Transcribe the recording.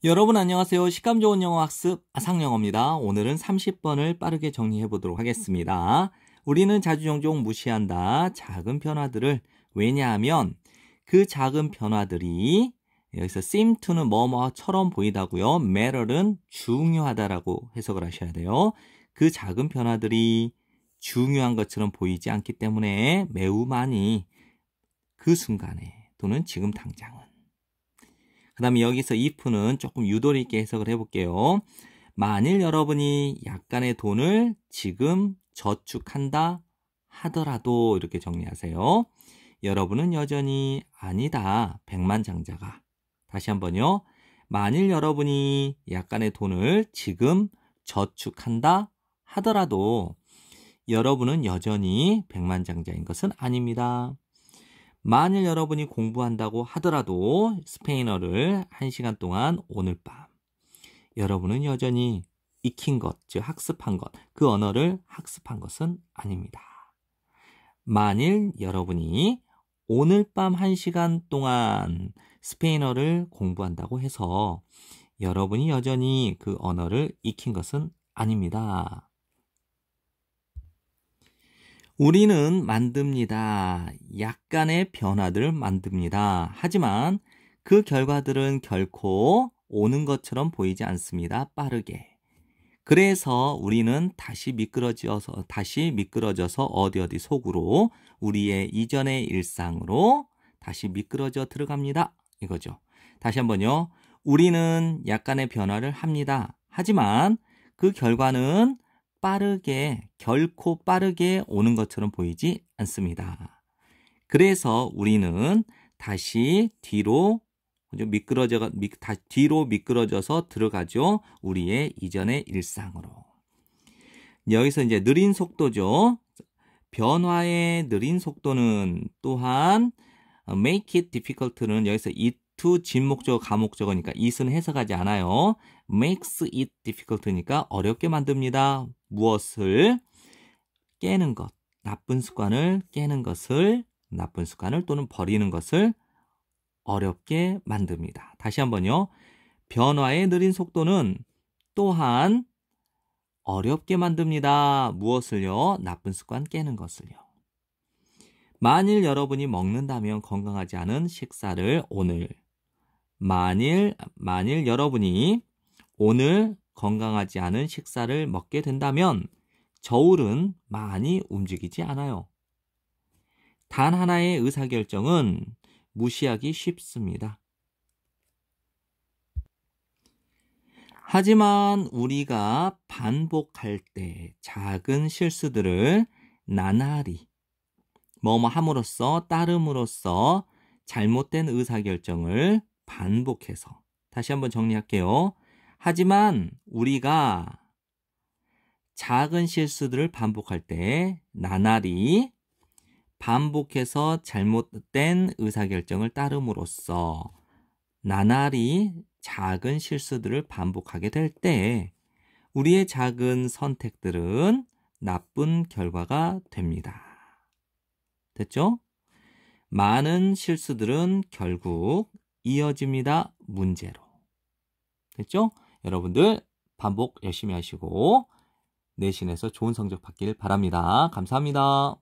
여러분 안녕하세요. 식감 좋은 영어 학습 아상영어입니다. 오늘은 30번을 빠르게 정리해 보도록 하겠습니다. 우리는 자주 종종 무시한다. 작은 변화들을. 왜냐하면 그 작은 변화들이 여기서 seem to는 뭐뭐처럼 보이다고요. matter은 중요하다라고 해석을 하셔야 돼요. 그 작은 변화들이 중요한 것처럼 보이지 않기 때문에 매우 많이 그 순간에 또는 지금 당장은. 그 다음에 여기서 if는 조금 유도리 있게 해석을 해볼게요. 만일 여러분이 약간의 돈을 지금 저축한다 하더라도 이렇게 정리하세요. 여러분은 여전히 아니다. 백만장자가. 다시 한번요. 만일 여러분이 약간의 돈을 지금 저축한다 하더라도 여러분은 여전히 백만장자인 것은 아닙니다. 만일 여러분이 공부한다고 하더라도 스페인어를 1시간 동안 오늘 밤 여러분은 여전히 익힌 것, 즉 학습한 것, 그 언어를 학습한 것은 아닙니다. 만일 여러분이 오늘 밤 1시간 동안 스페인어를 공부한다고 해서 여러분이 여전히 그 언어를 익힌 것은 아닙니다. 우리는 만듭니다. 약간의 변화들을 만듭니다. 하지만 그 결과들은 결코 오는 것처럼 보이지 않습니다. 빠르게. 그래서 우리는 다시 미끄러져서 어디 속으로 우리의 이전의 일상으로 다시 미끄러져 들어갑니다. 이거죠. 다시 한번요. 우리는 약간의 변화를 합니다. 하지만 그 결과는 결코 빠르게 오는 것처럼 보이지 않습니다. 그래서 우리는 다시 뒤로 미끄러져서 들어가죠. 우리의 이전의 일상으로. 여기서 이제 느린 속도죠. 변화의 느린 속도는 또한 make it difficult는 여기서 it to 진목적어 가목적어니까 it은 해석하지 않아요. makes it difficult니까 어렵게 만듭니다. 무엇을? 깨는 것. 나쁜 습관을 깨는 것을, 나쁜 습관을 또는 버리는 것을 어렵게 만듭니다. 다시 한번요. 변화의 느린 속도는 또한 어렵게 만듭니다. 무엇을요? 나쁜 습관 깨는 것을요. 만일 여러분이 먹는다면 건강하지 않은 식사를 오늘 만일 여러분이 오늘 건강하지 않은 식사를 먹게 된다면 저울은 많이 움직이지 않아요. 단 하나의 의사결정은 무시하기 쉽습니다. 하지만 우리가 반복할 때 작은 실수들을 나날이 뭐뭐 함으로써 따름으로써 잘못된 의사결정을 반복해서 다시 한번 정리할게요. 하지만 우리가 작은 실수들을 반복할 때 나날이 반복해서 잘못된 의사결정을 따름으로써 나날이 작은 실수들을 반복하게 될 때 우리의 작은 선택들은 나쁜 결과가 됩니다. 됐죠? 많은 실수들은 결국 이어집니다. 문제로. 됐죠? 여러분들 반복 열심히 하시고 내신에서 좋은 성적 받길 바랍니다. 감사합니다.